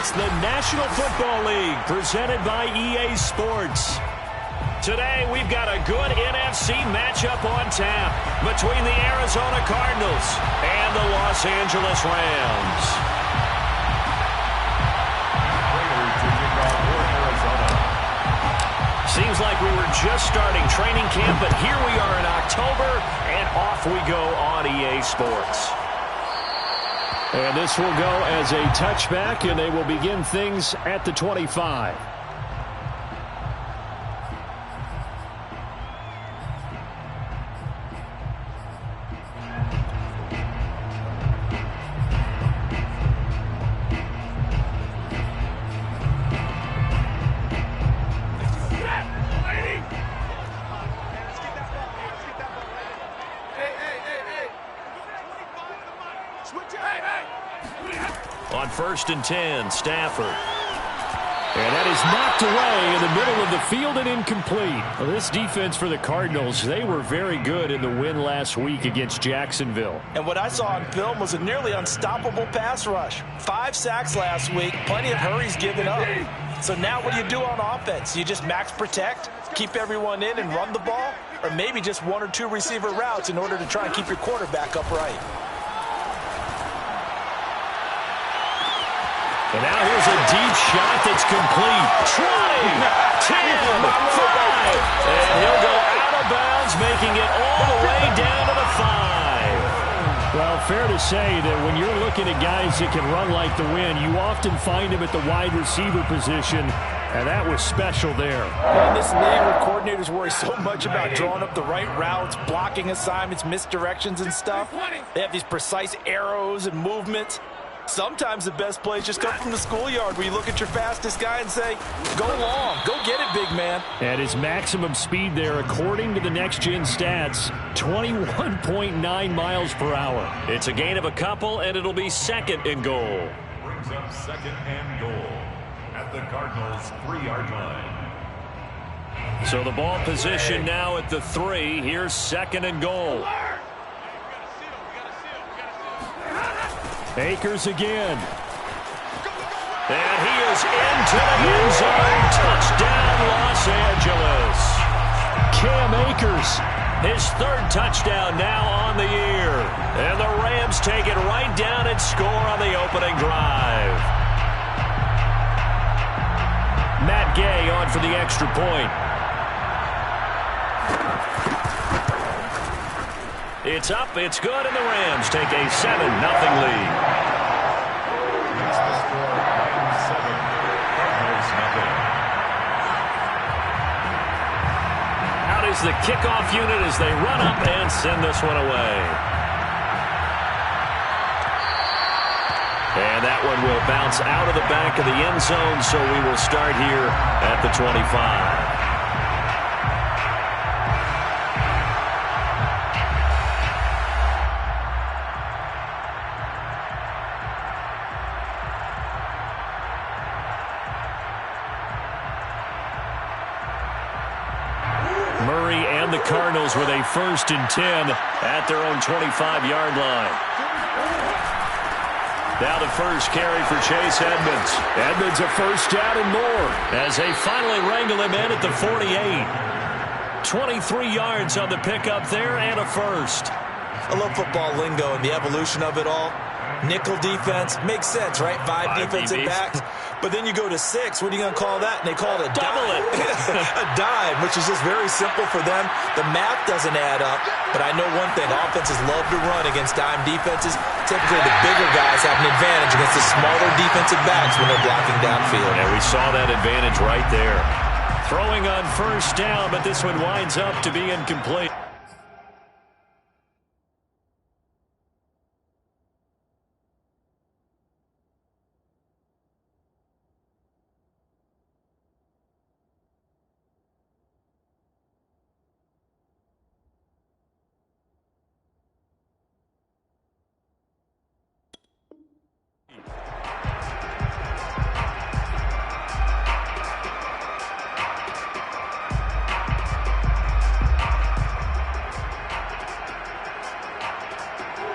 It's the National Football League presented by EA Sports. Today, we've got a good NFC matchup on tap between the Arizona Cardinals and the Los Angeles Rams. Seems like we were just starting training camp, but here we are in October, and off we go on EA Sports. And this will go as a touchback, and they will begin things at the 25. On 1st and 10, Stafford. And that is knocked away in the middle of the field and incomplete. Well, this defense for the Cardinals, they were very good in the win last week against Jacksonville. And what I saw on film was a nearly unstoppable pass rush. 5 sacks last week, plenty of hurries given up. So now what do you do on offense? You just max protect, keep everyone in and run the ball, or maybe just 1 or 2 receiver routes in order to try and keep your quarterback upright. And now here's a deep shot that's complete. 20, 10, 5. And he'll go out of bounds, making it all the way down to the 5. Well, fair to say that when you're looking at guys that can run like the wind, you often find them at the wide receiver position, and that was special there. In this league where coordinators worry so much about drawing up the right routes, blocking assignments, misdirections and stuff, they have these precise arrows and movements. Sometimes the best plays just come from the schoolyard where you look at your fastest guy and say, go long, go get it, big man. At his maximum speed there, according to the next-gen stats, 21.9 miles per hour. It's a gain of a couple, and it'll be 2nd and goal. Brings up 2nd and goal at the Cardinals' 3-yard line. So the ball position now at the 3. Here's 2nd and goal. Akers again. And he is into the end zone. Touchdown, Los Angeles. Cam Akers. His 3rd touchdown now on the year. And the Rams take it right down and score on the opening drive. Matt Gay on for the extra point. It's up, it's good, and the Rams take a 7-0 lead. That's the score, 7, Cardinals nothing. Out is the kickoff unit as they run up and send this one away. And that one will bounce out of the back of the end zone, so we will start here at the 25. Murray and the Cardinals with a 1st and 10 at their own 25-yard line. Now the first carry for Chase Edmonds. Edmonds a first down and more as they finally wrangle him in at the 48. 23 yards on the pickup there and a first. I love football lingo and the evolution of it all. Nickel defense makes sense, right? Five defensive DBs. backs. But then you go to 6. What are you going to call that? And they call it a Double dime. it. A dime, which is just very simple for them. The math doesn't add up. But I know one thing. Offenses love to run against dime defenses. Typically, the bigger guys have an advantage against the smaller defensive backs when they're blocking downfield. And we saw that advantage right there. Throwing on first down, but this one winds up to be incomplete.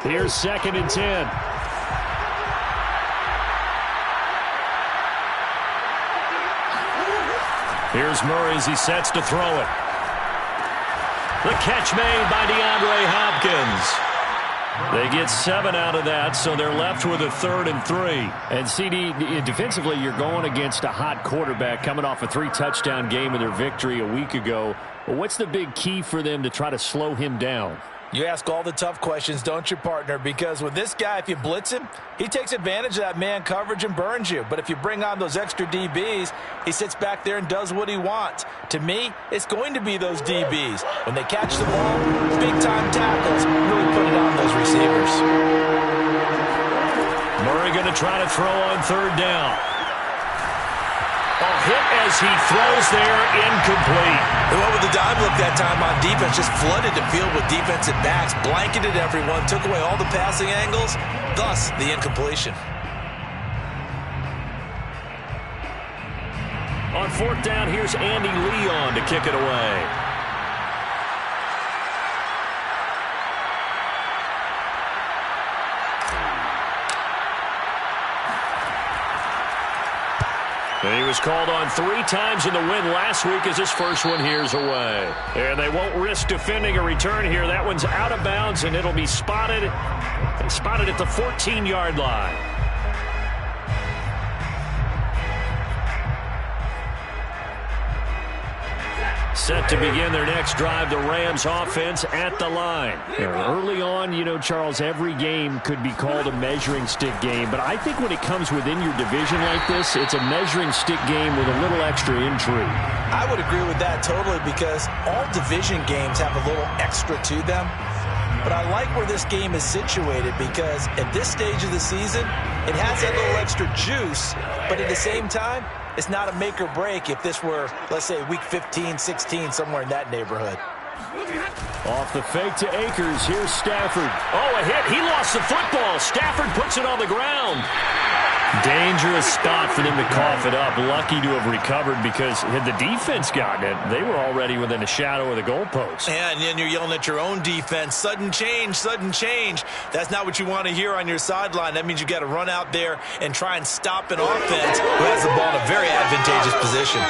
Here's 2nd and 10. Here's Murray as he sets to throw it. The catch made by DeAndre Hopkins. They get 7 out of that, so they're left with a 3rd and 3. And CD, defensively, you're going against a hot quarterback coming off a 3-touchdown game in their victory a week ago. Well, what's the big key for them to try to slow him down? You ask all the tough questions, don't you, partner? Because with this guy, if you blitz him, he takes advantage of that man coverage and burns you. But if you bring on those extra DBs, he sits back there and does what he wants. To me, it's going to be those DBs. When they catch the ball, big-time tackles, really put it on those receivers. Murray going to try to throw on 3rd down. A hit as he throws there, incomplete. They went with the dime look that time on defense, just flooded the field with defensive backs, blanketed everyone, took away all the passing angles, thus the incompletion. On 4th down, here's Andy Leon to kick it away. And he was called on 3 times in the win last week as his first one here's away. And they won't risk defending a return here. That one's out of bounds, and it'll be spotted at the 14-yard line. Set to begin their next drive, the Rams offense at the line. Early on, you know, Charles, every game could be called a measuring stick game. But I think when it comes within your division like this, it's a measuring stick game with a little extra intrigue. I would agree with that totally because all division games have a little extra to them. But I like where this game is situated because at this stage of the season, it has that little extra juice. But at the same time, it's not a make or break if this were, let's say, week 15, 16, somewhere in that neighborhood. Off the fake to Akers. Here's Stafford. Oh, a hit. He lost the football. Stafford puts it on the ground. Dangerous spot for them to cough it up. Lucky to have recovered because had the defense gotten it, they were already within a shadow of the goalpost. Yeah, and then you're yelling at your own defense. Sudden change, sudden change. That's not what you want to hear on your sideline. That means you got to run out there and try and stop an offense who has the ball in a very advantageous position.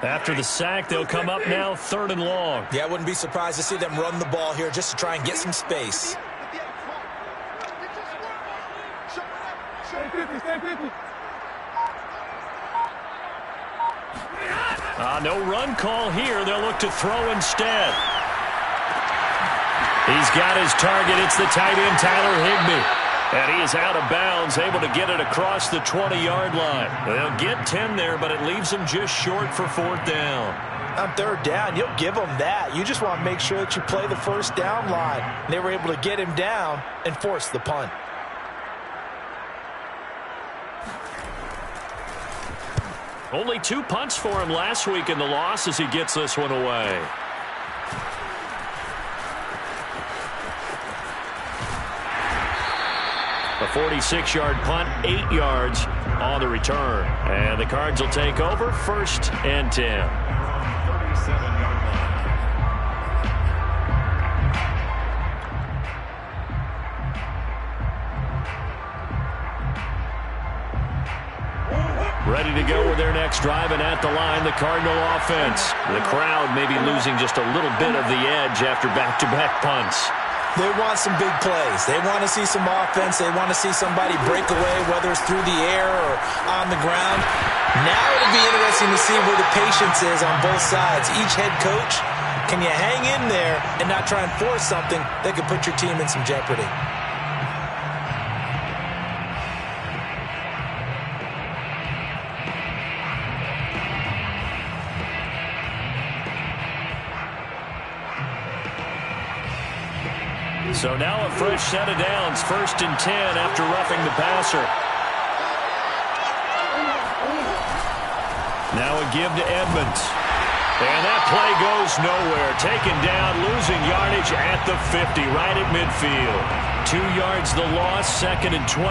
After the sack, they'll come up now 3rd and long. Yeah, I wouldn't be surprised to see them run the ball here just to try and get some space. No run call here. They'll look to throw instead. He's got his target. It's the tight end, Tyler Higbee. And he is out of bounds, able to get it across the 20-yard line. They'll get 10 there, but it leaves them just short for 4th down. On 3rd down, you'll give them that. You just want to make sure that you play the 1st down line. And they were able to get him down and force the punt. Only 2 punts for him last week in the loss as he gets this one away. A 46-yard punt, 8 yards on the return. And the Cards will take over, 1st and 10. 37-yard line. Ready to go with their next drive, and at the line, the Cardinal offense. The crowd may be losing just a little bit of the edge after back-to-back punts. They want some big plays. They want to see some offense. They want to see somebody break away, whether it's through the air or on the ground. Now it'll be interesting to see where the patience is on both sides. Each head coach, can you hang in there and not try and force something that could put your team in some jeopardy? So now a fresh set of downs, 1st and 10 after roughing the passer. Now a give to Edmonds. And that play goes nowhere. Taken down, losing yardage at the 50, right at midfield. 2 yards the loss, 2nd and 12.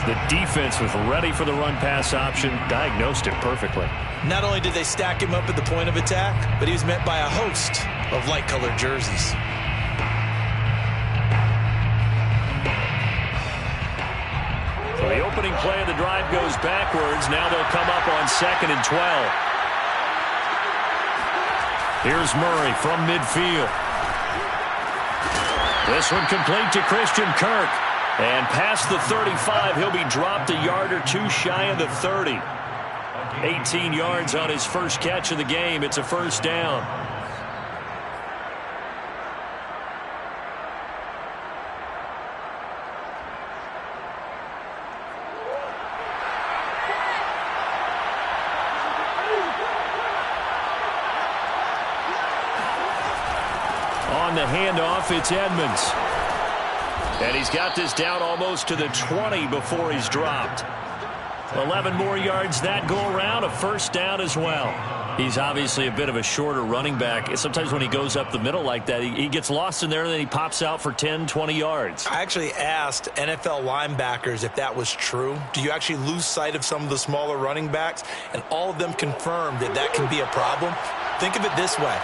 The defense was ready for the run-pass option, diagnosed it perfectly. Not only did they stack him up at the point of attack, but he was met by a host of light-colored jerseys. So the opening play of the drive goes backwards. Now they'll come up on 2nd and 12. Here's Murray from midfield. This one complete to Christian Kirk. And past the 35, he'll be dropped a yard or 2 shy of the 30. 18 yards on his first catch of the game. It's a 1st down. On the handoff, it's Edmonds. And he's got this down almost to the 20 before he's dropped. 11 more yards that go around, a 1st down as well. He's obviously a bit of a shorter running back. Sometimes when he goes up the middle like that, he gets lost in there and then he pops out for 10, 20 yards. I actually asked NFL linebackers if that was true. Do you actually lose sight of some of the smaller running backs? And all of them confirmed that that can be a problem. Think of it this way.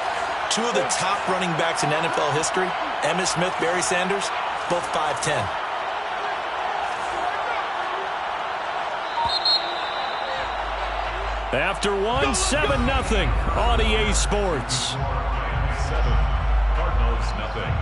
2 of the top running backs in NFL history, Emmitt Smith, Barry Sanders, both 5'10". After 1, 7-0 on EA Sports. 7, Cardinals nothing.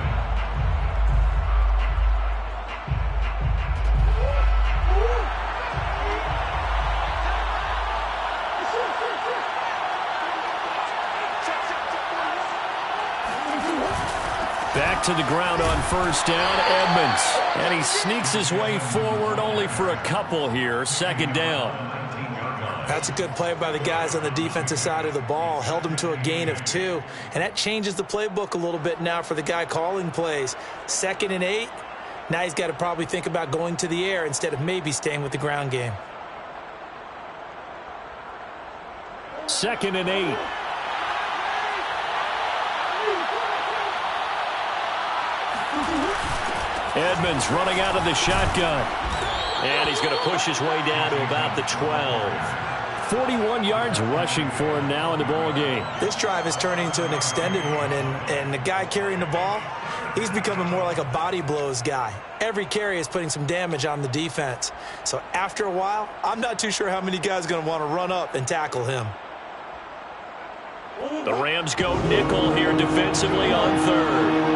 Back to the ground on 1st down, Edmonds. And he sneaks his way forward only for a couple here. 2nd down. That's a good play by the guys on the defensive side of the ball. Held him to a gain of 2. And that changes the playbook a little bit now for the guy calling plays. 2nd and 8. Now he's got to probably think about going to the air instead of maybe staying with the ground game. 2nd and 8. Edmonds running out of the shotgun. And he's going to push his way down to about the 12. 41 yards rushing for him now in the ball game. This drive is turning into an extended one, and the guy carrying the ball, he's becoming more like a body blows guy. Every carry is putting some damage on the defense. So after a while, I'm not too sure how many guys are going to want to run up and tackle him. The Rams go nickel here defensively on 3rd.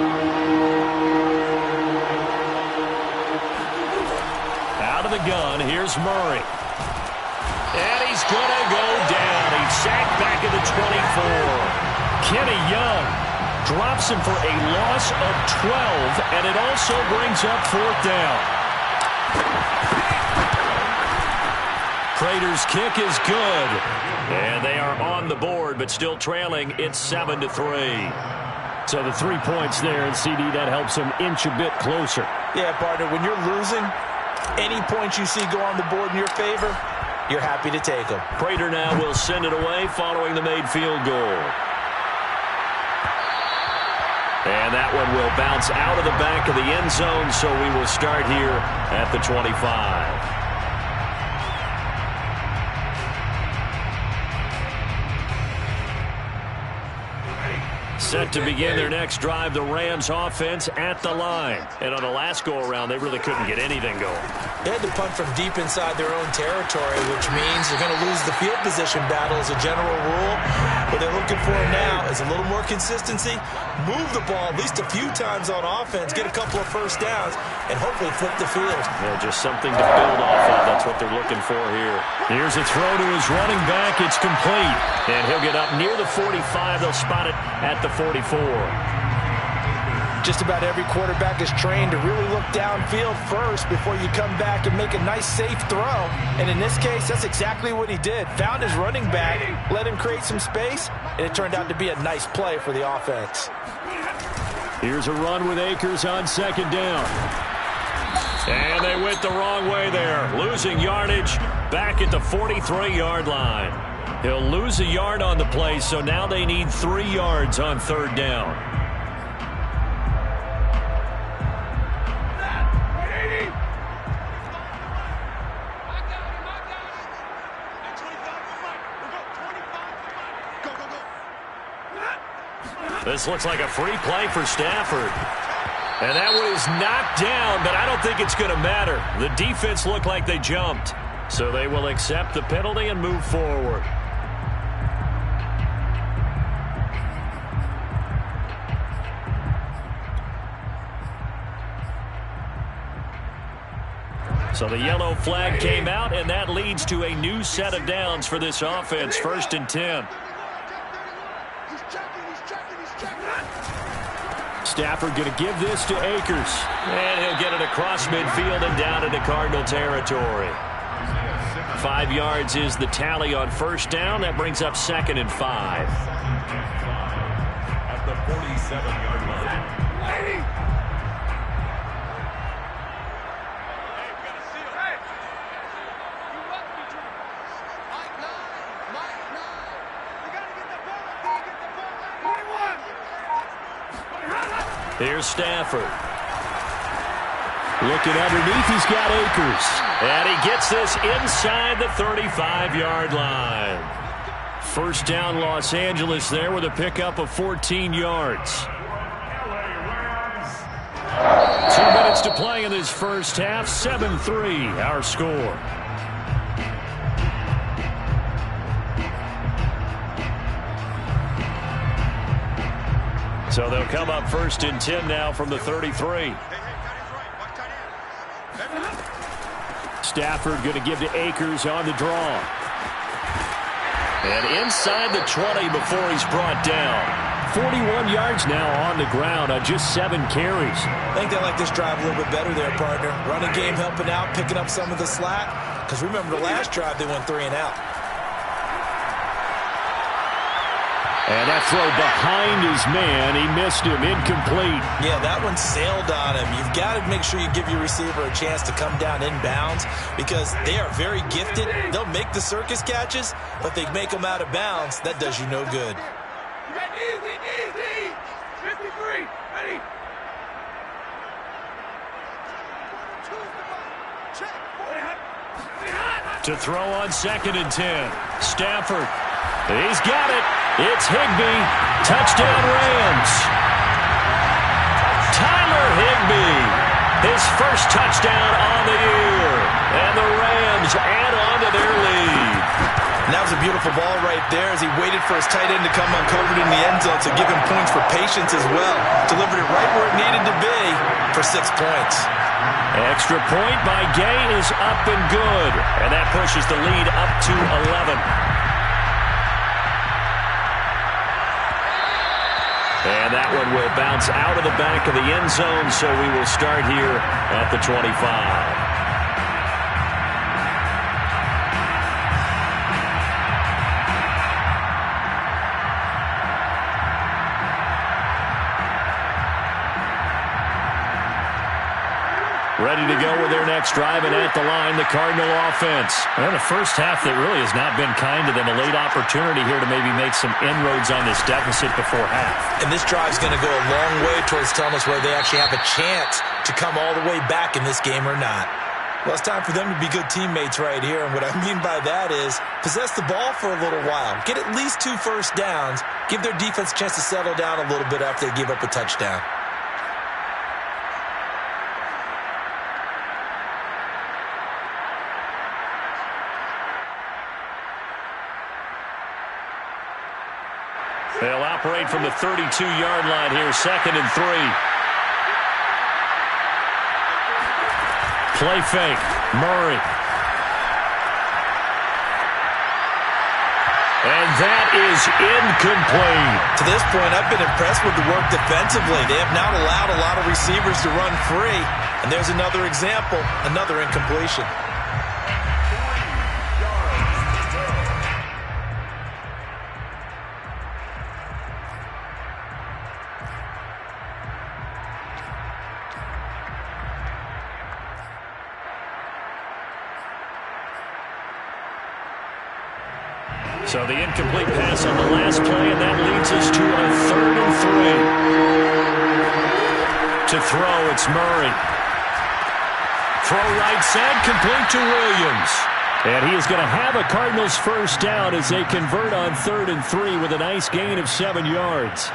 Out of the gun, here's Murray. And he's going to go down. He's sacked back at the 24. Kenny Young drops him for a loss of 12, and it also brings up 4th down. Prater's kick is good. And they are on the board, but still trailing. It's 7-3. So the 3 points there, and CD, that helps them inch a bit closer. Yeah, partner, when you're losing, any points you see go on the board in your favor, you're happy to take them. Prater now will send it away following the made field goal. And that one will bounce out of the back of the end zone, so we will start here at the 25. Set to begin their next drive, the Rams offense at the line. And on the last go-around, they really couldn't get anything going. They had to punt from deep inside their own territory, which means they're going to lose the field position battle as a general rule. What they're looking for now is a little more consistency, move the ball at least a few times on offense, get a couple of first downs, and hopefully flip the field. Yeah, just something to build off of. That's what they're looking for here. Here's a throw to his running back. It's complete. And he'll get up near the 45. They'll spot it at the 44. Just about every quarterback is trained to really look downfield first before you come back and make a nice, safe throw. And in this case, that's exactly what he did. Found his running back, let him create some space, and it turned out to be a nice play for the offense. Here's a run with Akers on second down. And they went the wrong way there, losing yardage back at the 43-yard line. He'll lose a yard on the play, so now they need 3 yards on third down. This looks like a free play for Stafford. And that one is knocked down, but I don't think it's going to matter. The defense looked like they jumped. So they will accept the penalty and move forward. So the yellow flag came out, and that leads to a new set of downs for this offense. 1st and 10. Stafford going to give this to Akers. And he'll get it across midfield and down into Cardinal territory. 5 yards is the tally on first down. That brings up 2nd and 5. At the 47-yard line. Here's Stafford. Looking underneath, he's got Akers. And he gets this inside the 35-yard line. First down, Los Angeles there with a pickup of 14 yards. 2 minutes to play in this first half. 7-3, our score. So they'll come up 1st and 10 now from the 33. Stafford going to give to Akers on the draw. And inside the 20 before he's brought down. 41 yards now on the ground on just 7 carries. I think they like this drive a little bit better there, partner. Running game helping out, picking up some of the slack. Because remember the last drive, they went 3 and out. And that throw behind his man, he missed him, incomplete. Yeah, that one sailed on him. You've got to make sure you give your receiver a chance to come down inbounds because they are very gifted. They'll make the circus catches, but they make them out of bounds. That does you no good. Easy. 53, ready. To throw on 2nd and 10. Stafford. He's got it. It's Higbee. Touchdown Rams. Tyler Higbee. His first touchdown on the year. And the Rams add on to their lead. And that was a beautiful ball right there as he waited for his tight end to come uncovered in the end zone to give him points for patience as well. Delivered it right where it needed to be for 6 points. Extra point by Gay is up and good. And that pushes the lead up to 11. And that one will bounce out of the back of the end zone, so we will start here at the 25. Ready to go with their next drive, and at the line, the Cardinal offense. Well, the first half that really has not been kind to them. A late opportunity here to maybe make some inroads on this deficit before half. And this drive's going to go a long way towards telling us whether they actually have a chance to come all the way back in this game or not. Well, it's time for them to be good teammates right here, and what I mean by that is possess the ball for a little while. Get at least 2 first downs. Give their defense a chance to settle down a little bit after they give up a touchdown. They'll operate from the 32-yard line here, 2nd and 3. Play fake. Murray. And that is incomplete. To this point, I've been impressed with the work defensively. They have not allowed a lot of receivers to run free. And there's another example, another incompletion. So the incomplete pass on the last play, and that leads us to a 3rd and 3. To throw, it's Murray. Throw right side, complete to Williams. And he is going to have a Cardinals first down as they convert on 3rd and 3 with a nice gain of 7 yards.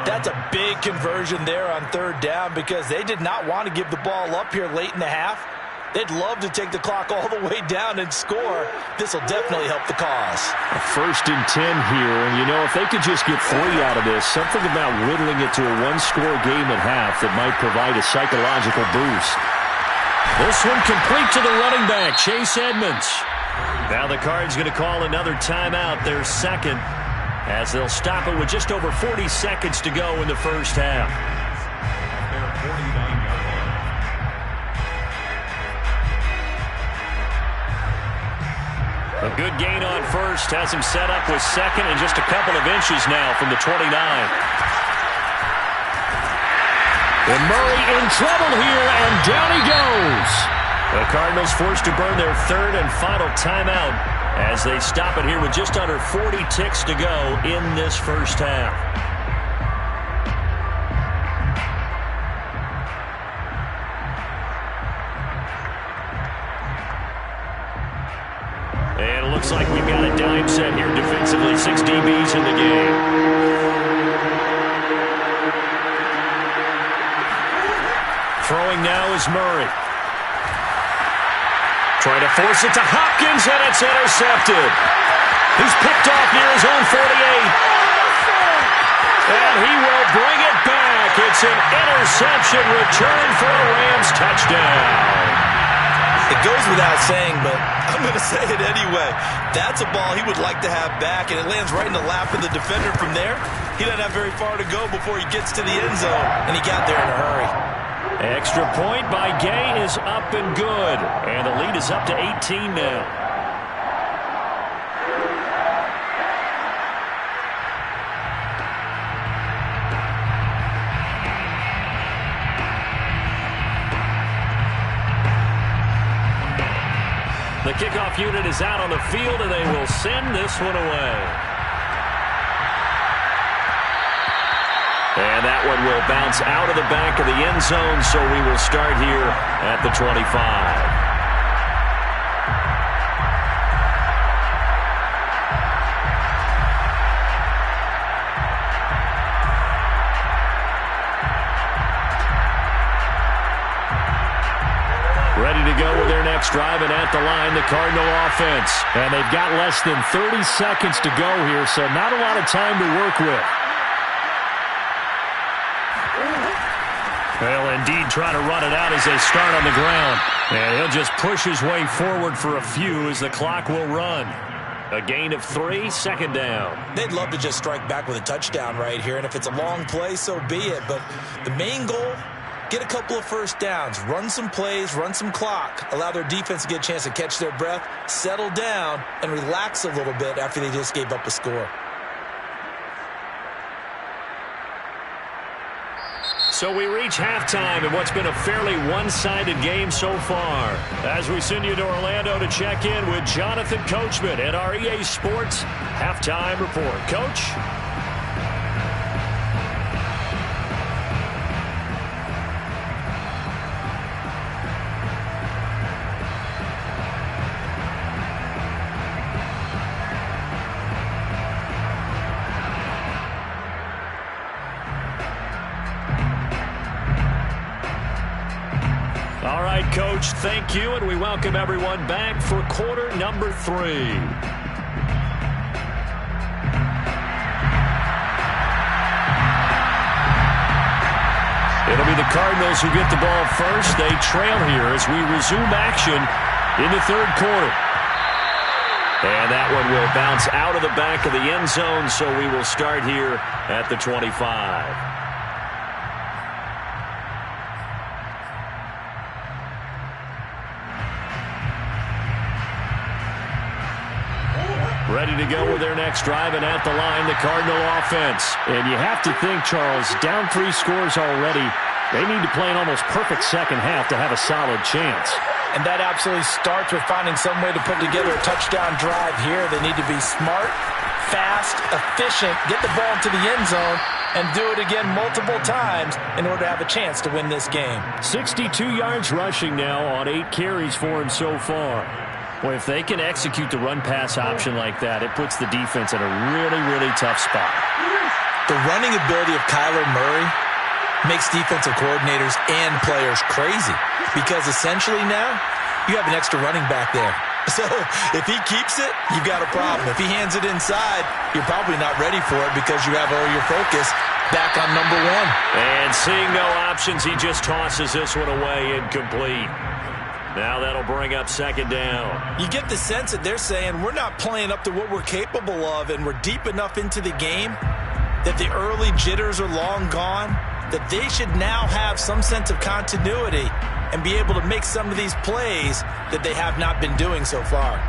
That's a big conversion there on 3rd down because they did not want to give the ball up here late in the half. They'd love to take the clock all the way down and score. This will definitely help the cause. 1st and 10 here, and you know, if they could just get 3 out of this, something about whittling it to a 1-score game at half that might provide a psychological boost. This one complete to the running back, Chase Edmonds. Now the Cards going to call another timeout, their 2nd, as they'll stop it with just over 40 seconds to go in the first half. Their 49-yard line. A good gain on 1st has him set up with 2nd and just a couple of inches now from the 29. And Murray in trouble here, and down he goes. The Cardinals forced to burn their 3rd and final timeout as they stop it here with just under 40 ticks to go in this first half. And it looks like we've got a dime set here defensively. 6 DBs in the game. Throwing now is Murray. Trying to force it to Hopkins, and it's intercepted. He's picked off near his own 48. And he will bring it back. It's an interception return for a Rams touchdown. It goes without saying, but I'm going to say it anyway. That's a ball he would like to have back, and it lands right in the lap of the defender from there. He doesn't have very far to go before he gets to the end zone, and he got there in a hurry. Extra point by Gay is up and good, and the lead is up to 18 now. The kickoff unit is out on the field, and they will send this one away. And that one will bounce out of the back of the end zone, so we will start here at the 25. Ready to go with their next drive, and at the line, the Cardinal offense. And they've got less than 30 seconds to go here, so not a lot of time to work with. They'll indeed try to run it out as they start on the ground. And he'll just push his way forward for a few as the clock will run. A gain of 3, 2nd down. They'd love to just strike back with a touchdown right here, and if it's a long play, so be it. But the main goal, get a couple of first downs, run some plays, run some clock, allow their defense to get a chance to catch their breath, settle down, and relax a little bit after they just gave up a score. So we reach halftime in what's been a fairly one-sided game so far. As we send you to Orlando to check in with Jonathan Coachman at our EA Sports Halftime Report. Coach? All right, Coach, thank you, and we welcome everyone back for quarter number 3. It'll be the Cardinals who get the ball first. They trail here as we resume action in the third quarter. And that one will bounce out of the back of the end zone, so we will start here at the 25. Ready to go with their next drive, and at the line, the Cardinal offense. And you have to think, Charles, down 3 scores already. They need to play an almost perfect second half to have a solid chance. And that absolutely starts with finding some way to put together a touchdown drive here. They need to be smart, fast, efficient, get the ball into the end zone, and do it again multiple times in order to have a chance to win this game. 62 yards rushing now on 8 carries for him so far. Well, if they can execute the run-pass option like that, it puts the defense in a really, really tough spot. The running ability of Kyler Murray makes defensive coordinators and players crazy because essentially now you have an extra running back there. So if he keeps it, you've got a problem. If he hands it inside, you're probably not ready for it because you have all your focus back on number 1. And seeing no options, he just tosses this one away incomplete. Now that'll bring up second down. You get the sense that they're saying we're not playing up to what we're capable of, and we're deep enough into the game that the early jitters are long gone, that they should now have some sense of continuity and be able to make some of these plays that they have not been doing so far.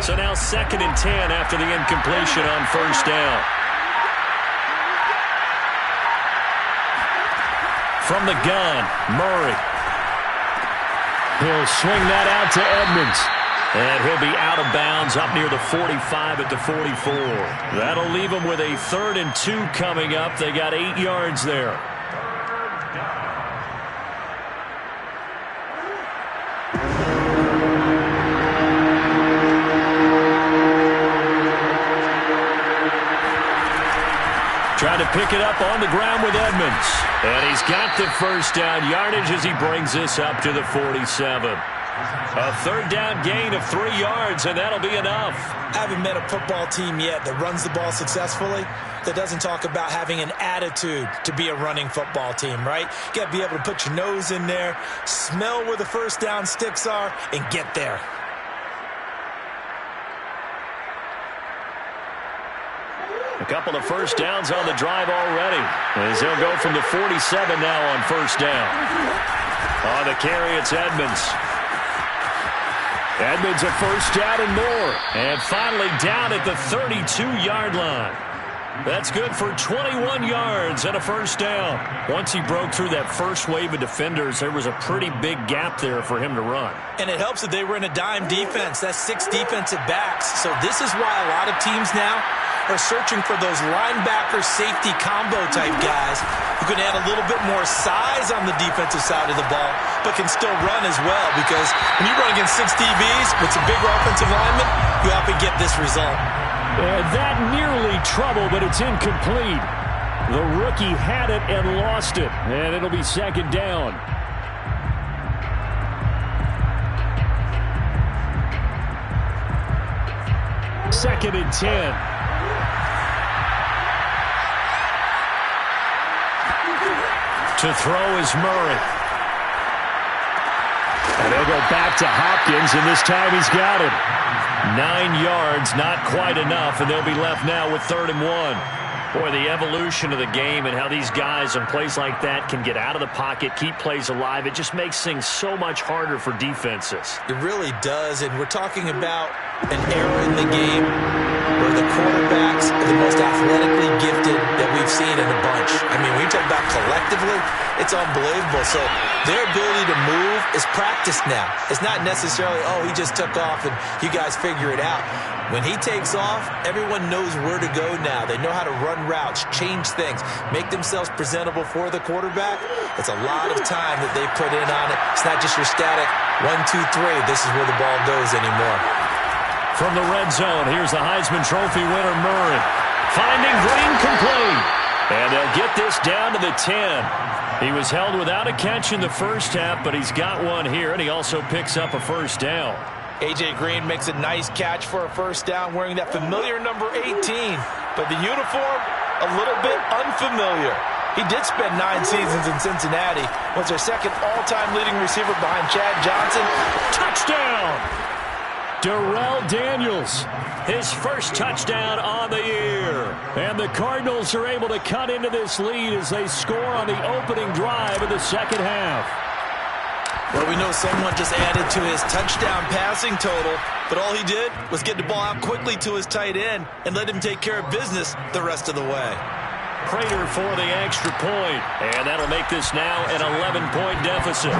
So now 2nd and 10 after the incompletion on first down. From the gun, Murray. He'll swing that out to Edmonds. And he'll be out of bounds up near the 45 at the 44. That'll leave them with a 3rd and 2 coming up. They got 8 yards there. Trying to pick it up on the ground with Edmonds. And he's got the first down yardage as he brings this up to the 47. A 3rd down gain of 3 yards, and that'll be enough. I haven't met a football team yet that runs the ball successfully that doesn't talk about having an attitude to be a running football team, right? You got to be able to put your nose in there, smell where the first down sticks are, and get there. A couple of first downs on the drive already, as they'll go from the 47 now on first down. On the carry, it's Edmonds. Edmonds a first down and more. And finally down at the 32-yard line. That's good for 21 yards and a first down. Once he broke through that first wave of defenders, there was a pretty big gap there for him to run. And it helps that they were in a dime defense. That's 6 defensive backs. So this is why a lot of teams now are searching for those linebacker safety combo type guys who can add a little bit more size on the defensive side of the ball, but can still run as well, because when you run against 6 DBs with some bigger offensive linemen, you often get this result. That nearly trouble, but it's incomplete. The rookie had it and lost it, and it'll be second down. Second and 10. To throw is Murray. And they'll go back to Hopkins, and this time he's got it. 9 yards, not quite enough, and they'll be left now with 3rd and 1. Boy, the evolution of the game and how these guys on plays like that can get out of the pocket, keep plays alive, it just makes things so much harder for defenses. It really does, and we're talking about an era in the game where the quarterbacks are the most athletically gifted that we've seen in a bunch. I mean, when you talk about collectively, it's unbelievable. So their ability to move is practiced now. It's not necessarily, oh, he just took off and you guys figure it out. When he takes off, everyone knows where to go now. They know how to run routes, change things, make themselves presentable for the quarterback. It's a lot of time that they put in on it. It's not just your static 1, 2, 3. This is where the ball goes anymore. From the red zone, here's the Heisman Trophy winner, Murray. Finding Green complete. And they'll get this down to the 10. He was held without a catch in the first half, but he's got one here, and he also picks up a first down. A.J. Green makes a nice catch for a first down wearing that familiar number 18. But the uniform, a little bit unfamiliar. He did spend 9 seasons in Cincinnati. Was their second all-time leading receiver behind Chad Johnson. Touchdown! Darrell Daniels, his first touchdown on the year. And the Cardinals are able to cut into this lead as they score on the opening drive of the second half. Well, we know someone just added to his touchdown passing total, but all he did was get the ball out quickly to his tight end and let him take care of business the rest of the way. Prater for the extra point, and that'll make this now an 11-point deficit.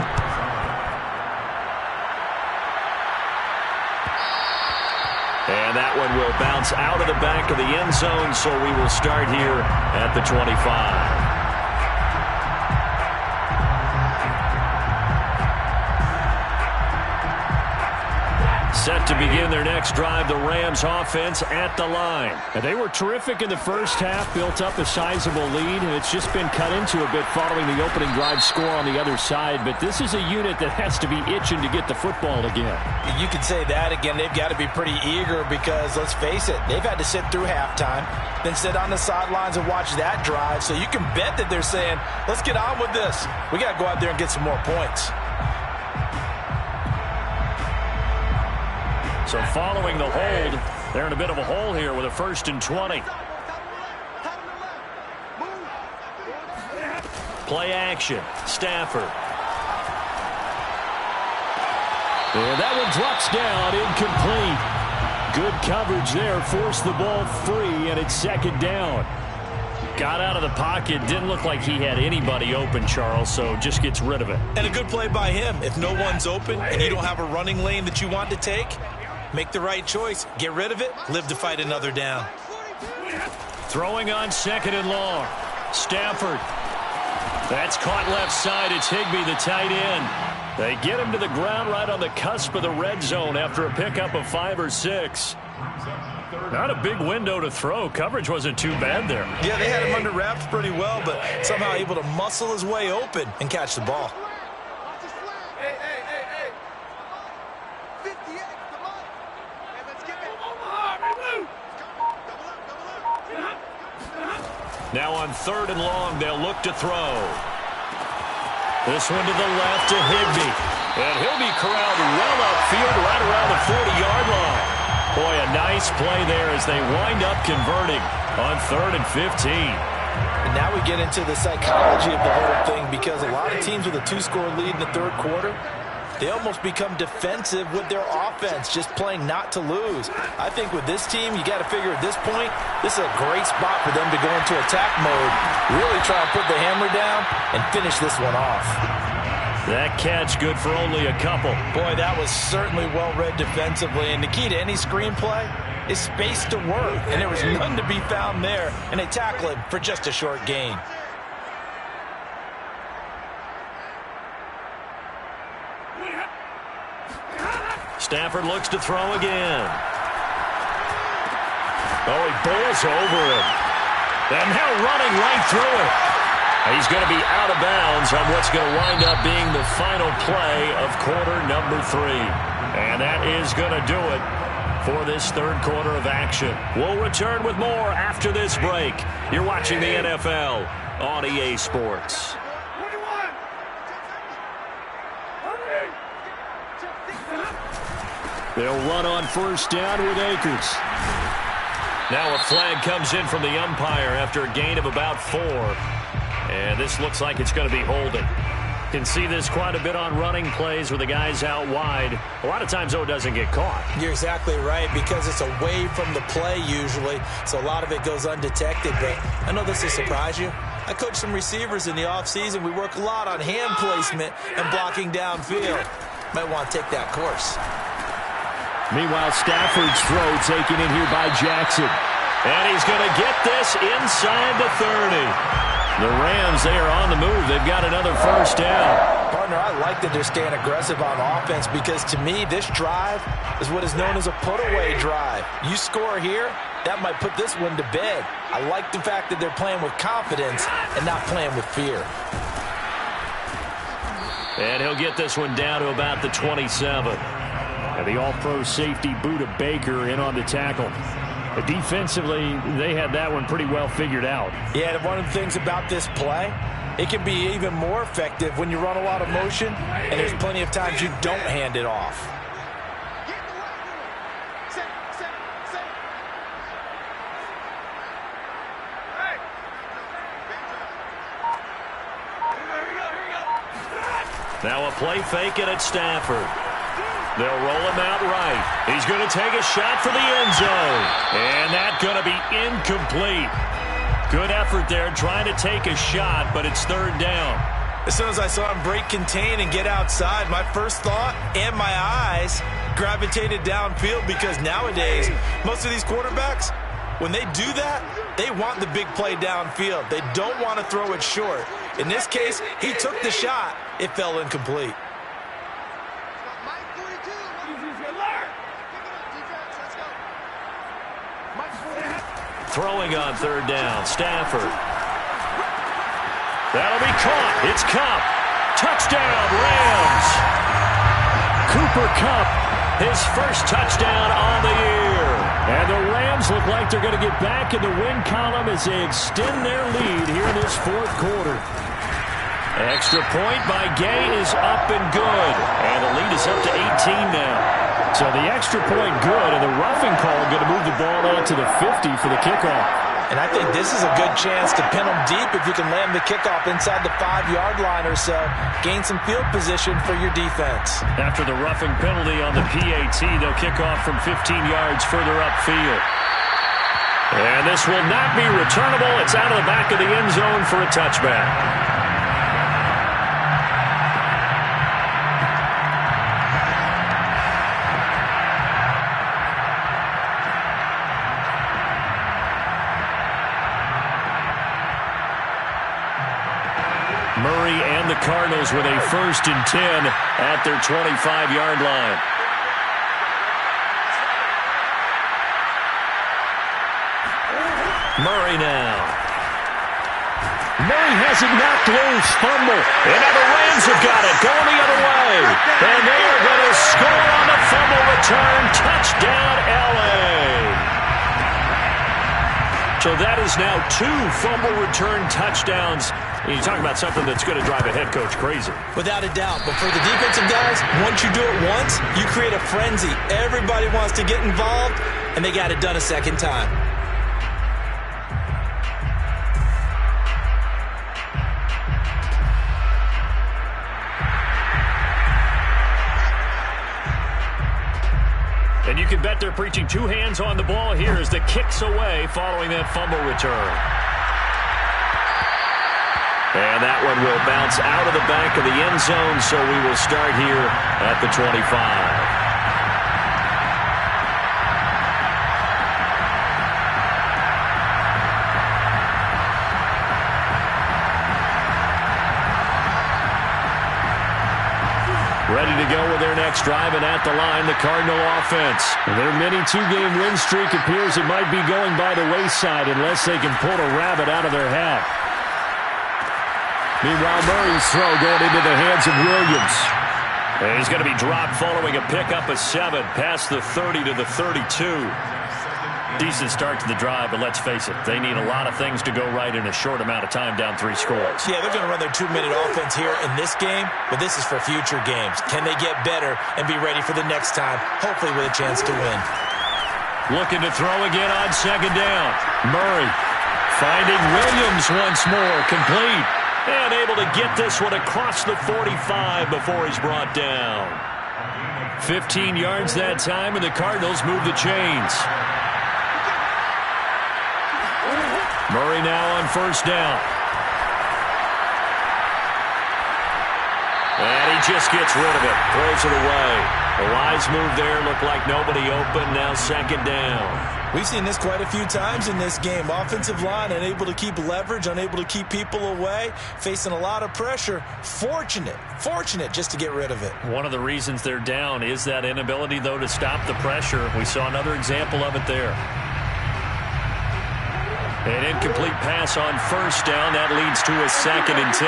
And that one will bounce out of the back of the end zone, so we will start here at the 25. Set to begin their next drive, the Rams offense at the line. And they were terrific in the first half, built up a sizable lead, and it's just been cut into a bit following the opening drive score on the other side. But this is a unit that has to be itching to get the football again. You can say that again. They've got to be pretty eager because, let's face it, they've had to sit through halftime, then sit on the sidelines and watch that drive. So you can bet that they're saying, let's get on with this. We got to go out there and get some more points. So following the hold, they're in a bit of a hole here with a 1st and 20. Play action. Stafford. And that one drops down, incomplete. Good coverage there, forced the ball free, and it's second down. Got out of the pocket, didn't look like he had anybody open, Charles, so just gets rid of it. And a good play by him. If no one's open and you don't have a running lane that you want to take, make the right choice. Get rid of it. Live to fight another down. Throwing on 2nd and long. Stafford. That's caught left side. It's Higbee, the tight end. They get him to the ground right on the cusp of the red zone after a pickup of 5 or 6. Not a big window to throw. Coverage wasn't too bad there. Yeah, they had him under wraps pretty well, but somehow able to muscle his way open and catch the ball. Now on 3rd and long, they'll look to throw. This one to the left to Higbee. And he'll be corralled well upfield right around the 40-yard line. Boy, a nice play there as they wind up converting on 3rd and 15. And now we get into the psychology of the whole thing because a lot of teams with a 2-score lead in the 3rd quarter, they almost become defensive with their offense, just playing not to lose. I think with this team, you got to figure at this point, this is a great spot for them to go into attack mode, really try and put the hammer down and finish this one off. That catch good for only a couple. Boy, that was certainly well-read defensively, and the key to any screenplay is space to work, and there was none to be found there, and they tackle him for just a short gain. Stafford looks to throw again. Oh, he bowls over him. And now running right through it. He's going to be out of bounds on what's going to wind up being the final play of quarter number 3. And that is going to do it for this 3rd quarter of action. We'll return with more after this break. You're watching the NFL on EA Sports. They'll run on 1st down with Akers. Now a flag comes in from the umpire after a gain of about 4. And this looks like it's going to be holding. Can see this quite a bit on running plays where the guy's out wide. A lot of times, though, it doesn't get caught. You're exactly right, because it's away from the play usually, so a lot of it goes undetected. But I know this will surprise you. I coach some receivers in the offseason. We work a lot on hand placement and blocking downfield. Might want to take that course. Meanwhile, Stafford's throw taken in here by Jackson. And he's going to get this inside the 30. The Rams, they are on the move. They've got another first down. Partner, I like that they're staying aggressive on offense, because to me, this drive is what is known as a put-away drive. You score here, that might put this one to bed. I like the fact that they're playing with confidence and not playing with fear. And he'll get this one down to about the 27. And the all-pro safety Budda Baker in on the tackle. Defensively, they had that one pretty well figured out. Yeah, one of the things about this play, it can be even more effective when you run a lot of motion, and there's plenty of times you don't hand it off. Now a play fake it at Stafford. They'll roll him out right. He's going to take a shot for the end zone. And that's going to be incomplete. Good effort there trying to take a shot, but it's third down. As soon as I saw him break contain and get outside, my first thought and my eyes gravitated downfield, because nowadays, most of these quarterbacks, when they do that, they want the big play downfield. They don't want to throw it short. In this case, he took the shot. It fell incomplete. Throwing on third down, Stafford. That'll be caught. It's Kupp. Touchdown, Rams. Cooper Kupp, his first touchdown on the year. And the Rams look like they're going to get back in the win column as they extend their lead here in this fourth quarter. Extra point by Gay is up and good. And the lead is up to 18 now. So the extra point good, and the roughing call going to move the ball out to the 50 for the kickoff. And I think this is a good chance to pin them deep if you can land the kickoff inside the 5-yard line or so. Gain some field position for your defense. After the roughing penalty on the PAT, they'll kick off from 15 yards further upfield. And this will not be returnable. It's out of the back of the end zone for a touchback. Murray and the Cardinals with a 1st and 10 at their 25-yard line. Murray now. Murray has it knocked loose. Fumble. And now the Rams have got it. Going the other way. And they are going to score on the fumble return. Touchdown, L.A. So that is now 2 fumble return touchdowns. You talk about something that's going to drive a head coach crazy. Without a doubt. But for the defensive guys, once you do it once, you create a frenzy. Everybody wants to get involved, and they got it done a second time. And you can bet they're preaching 2 hands on the ball here as the kick's away following that fumble return. And that one will bounce out of the back of the end zone, so we will start here at the 25. Ready to go with their next drive, and at the line, the Cardinal offense. Their mini 2-game win streak appears it might be going by the wayside unless they can pull a rabbit out of their hat. Meanwhile, Murray's throw going into the hands of Williams. And he's going to be dropped following a pickup of 7 past the 30 to the 32. Decent start to the drive, but let's face it, they need a lot of things to go right in a short amount of time, down 3 scores. Yeah, they're going to run their 2-minute offense here in this game, but this is for future games. Can they get better and be ready for the next time, hopefully with a chance to win? Looking to throw again on second down. Murray finding Williams once more, complete. And able to get this one across the 45 before he's brought down. 15 yards that time, and the Cardinals move the chains. Murray now on first down. And he just gets rid of it. Throws it away. A wise move there. Looked like nobody open. Now second down. We've seen this quite a few times in this game. Offensive line unable to keep leverage, unable to keep people away, facing a lot of pressure. Fortunate just to get rid of it. One of the reasons they're down is that inability, though, to stop the pressure. We saw another example of it there. An incomplete pass on first down. That leads to a 2nd and 10.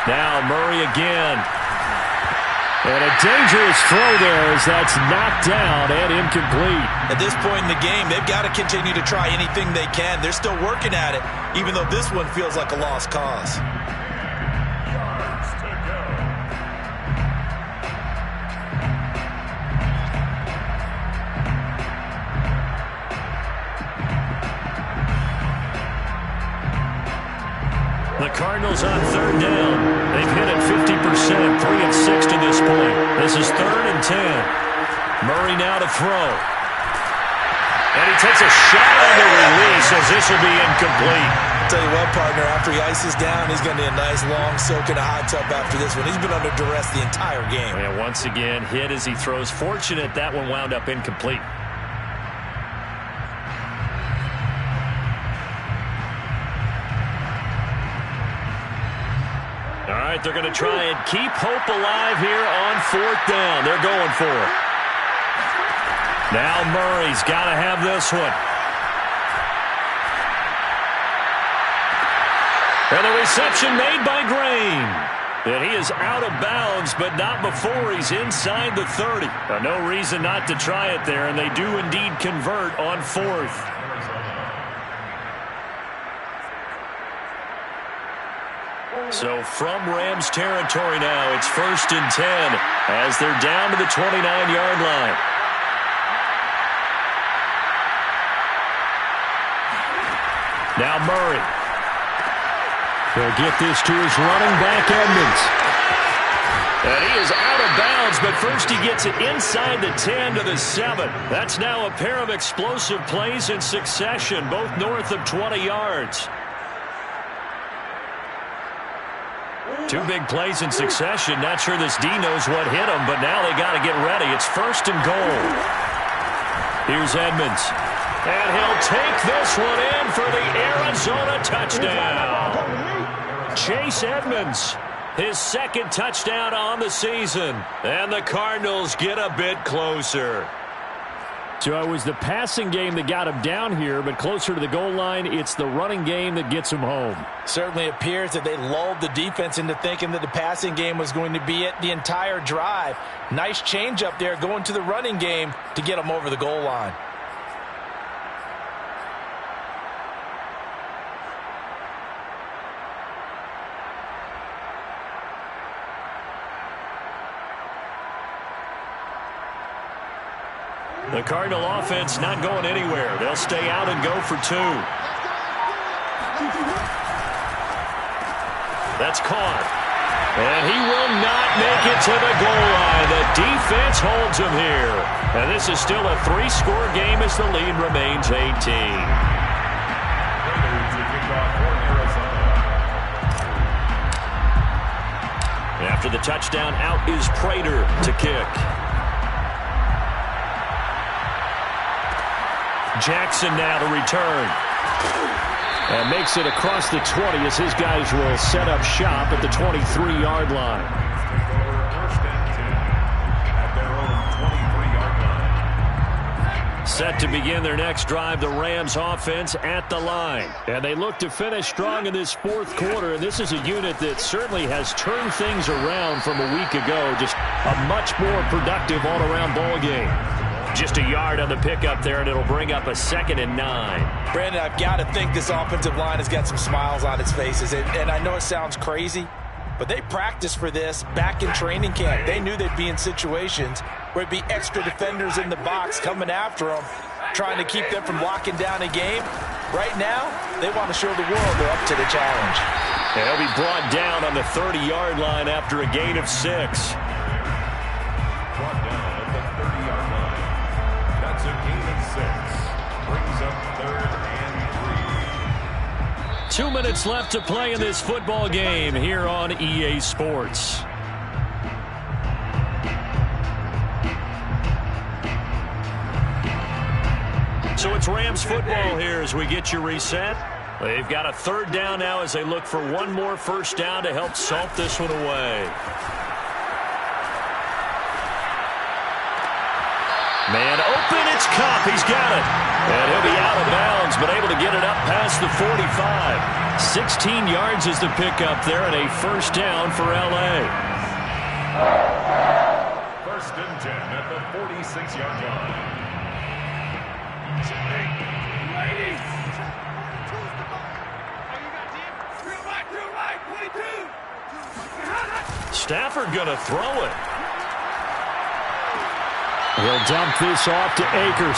Now Murray again. And a dangerous throw there as that's knocked down and incomplete. At this point in the game, they've got to continue to try anything they can. They're still working at it, even though this one feels like a lost cause. Yards to go. The Cardinals on third down. They've hit it 50%, 3 of 6 to this point. This is 3rd and 10. Murray now to throw. And he takes a shot on the release as this will be incomplete. Tell you what, partner, after he ices down, he's going to need a nice long soak in a hot tub after this one. He's been under duress the entire game. And once again, hit as he throws. Fortunate that one wound up incomplete. All right, they're going to try and keep hope alive here on 4th down. They're going for it. Now Murray's got to have this one. And the reception made by Green. And he is out of bounds, but not before he's inside the 30. No reason not to try it there, and they do indeed convert on 4th. So from Rams territory now, it's 1st and 10 as they're down to the 29-yard line. Now Murray. He'll get this to his running back, Edmonds. And he is out of bounds, but first he gets it inside the 10 to the 7. That's now a pair of explosive plays in succession, both north of 20 yards. 2 big plays in succession. Not sure this D knows what hit him, but now they got to get ready. It's 1st and goal. Here's Edmonds. And he'll take this one in for the Arizona touchdown. Chase Edmonds, his 2nd touchdown on the season. And the Cardinals get a bit closer. So it was the passing game that got him down here, but closer to the goal line, it's the running game that gets him home. Certainly appears that they lulled the defense into thinking that the passing game was going to be it the entire drive. Nice change up there going to the running game to get them over the goal line. The Cardinal offense not going anywhere. They'll stay out and go for 2. That's caught. And he will not make it to the goal line. The defense holds him here. And this is still a 3-score game as the lead remains 18. After the touchdown, out is Prater to kick. Jackson now to return. And makes it across the 20 as his guys will set up shop at the 23-yard line. Set to begin their next drive, the Rams offense at the line. And they look to finish strong in this 4th quarter. And this is a unit that certainly has turned things around from a week ago. Just a much more productive all-around ball game. Just a yard on the pickup there, and it'll bring up a 2nd and 9. Brandon, I've got to think this offensive line has got some smiles on its faces. And I know it sounds crazy, but they practiced for this back in training camp. They knew they'd be in situations where it'd be extra defenders in the box coming after them, trying to keep them from locking down a game. Right now, they want to show the world they're up to the challenge. And he'll be brought down on the 30-yard line after a gain of 6. Brought down at the 30-yard line. That's a gain of 6. Brings up 3rd and 3. 2 minutes left to play in this football game here on EA Sports. So it's Rams football here as we get you reset. They've got a 3rd down now as they look for one more first down to help salt this one away. Man open, it's Kupp. He's got it. And he'll be out of bounds, but able to get it up past the 45. 16 yards is the pickup there, and a first down for L.A. 1st and 10 at the 46-yard line. Stafford going to throw it. He'll dump this off to Akers.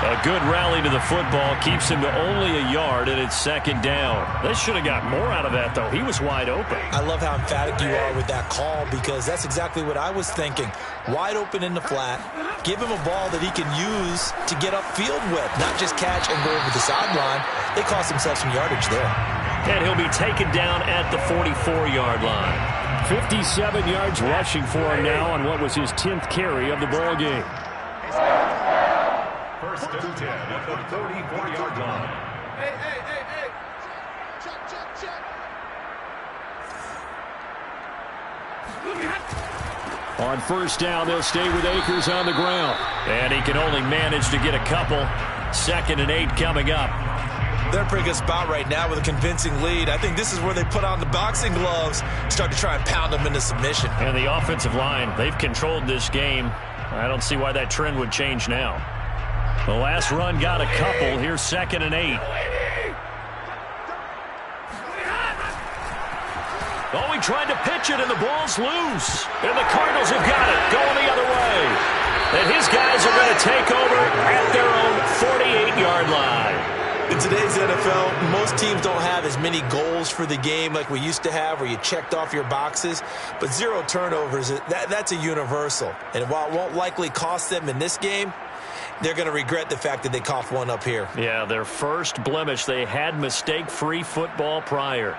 A good rally to the football keeps him to only a yard, and it's 2nd down. They should have got more out of that, though. He was wide open. I love how emphatic you are with that call, because that's exactly what I was thinking. Wide open in the flat. Give him a ball that he can use to get upfield with, not just catch and go over the sideline. They cost themselves some yardage there. And he'll be taken down at the 44-yard line. 57 yards rushing for him now on what was his 10th carry of the ball game. 1st and 10 at the 34-yard line. Hey. Check. On first down, they'll stay with Akers on the ground. And he can only manage to get a couple. 2nd and 8 coming up. They're in a pretty good spot right now with a convincing lead. I think this is where they put on the boxing gloves, start to try and pound them into submission. And the offensive line, they've controlled this game. I don't see why that trend would change now. The last run got a couple. Here's 2nd and 8. Oh, he tried to pitch it, and the ball's loose. And the Cardinals have got it, going the other way. And his guys are going to take over at their own 48-yard line. In today's NFL, most teams don't have as many goals for the game like we used to have, where you checked off your boxes. But 0 turnovers, that's a universal. And while it won't likely cost them in this game, they're going to regret the fact that they coughed one up here. Yeah, their first blemish. They had mistake-free football prior.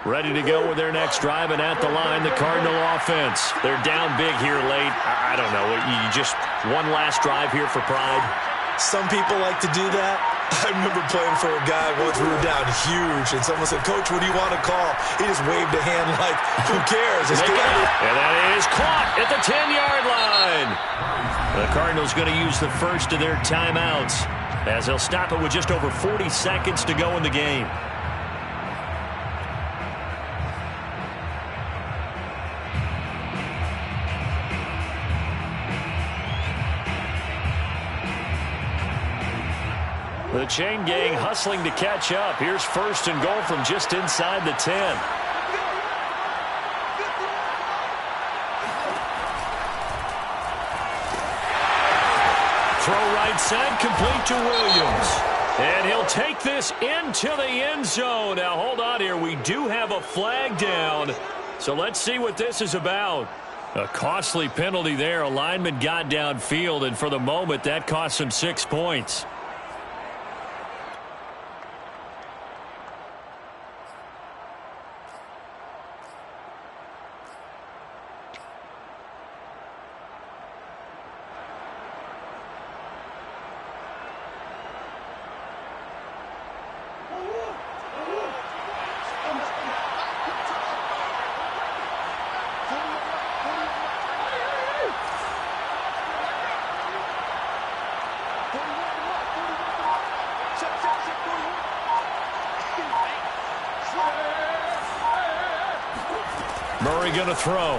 Ready to go with their next drive, and at the line, the Cardinal offense. They're down big here late. I don't know. You just one last drive here for pride. Some people like to do that. I remember playing for a guy once. We were down huge, and someone said, "Coach, what do you want to call?" He just waved a hand like, "Who cares?" They got it. And that is caught at the 10-yard line. The Cardinals going to use the first of their timeouts, as they'll stop it with just over 40 seconds to go in the game. The chain gang hustling to catch up. Here's 1st and goal from just inside the 10. Throw right side, complete to Williams. And he'll take this into the end zone. Now, hold on here. We do have a flag down. So let's see what this is about. A costly penalty there. A lineman got downfield, and for the moment, that cost him 6 points. Murray going to throw.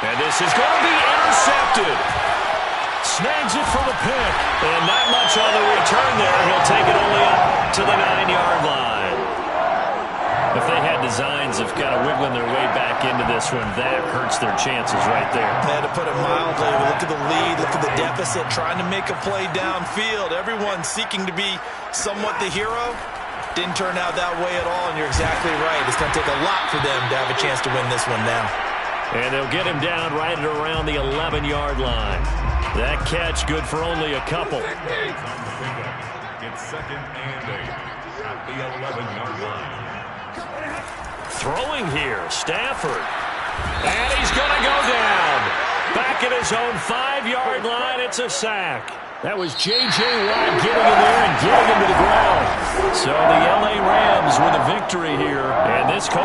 And this is going to be intercepted. Snags it for the pick. And not much on the return there. He'll take it only up to the 9-yard line. If they had designs of kind of wiggling their way back into this one, that hurts their chances right there. They had to put it mildly. Look at the lead, look at the deficit, trying to make a play downfield. Everyone seeking to be somewhat the hero. Didn't turn out that way at all, and you're exactly right. It's going to take a lot for them to have a chance to win this one now. And they'll get him down right at around the 11-yard line. That catch good for only a couple. It's 2nd and 8 at the 11-yard line. Throwing here, Stafford. And he's going to go down. Back at his own 5-yard line, it's a sack. That was J.J. Watt getting in there and getting him to the ground. So the L.A. Rams with a victory here. And this coach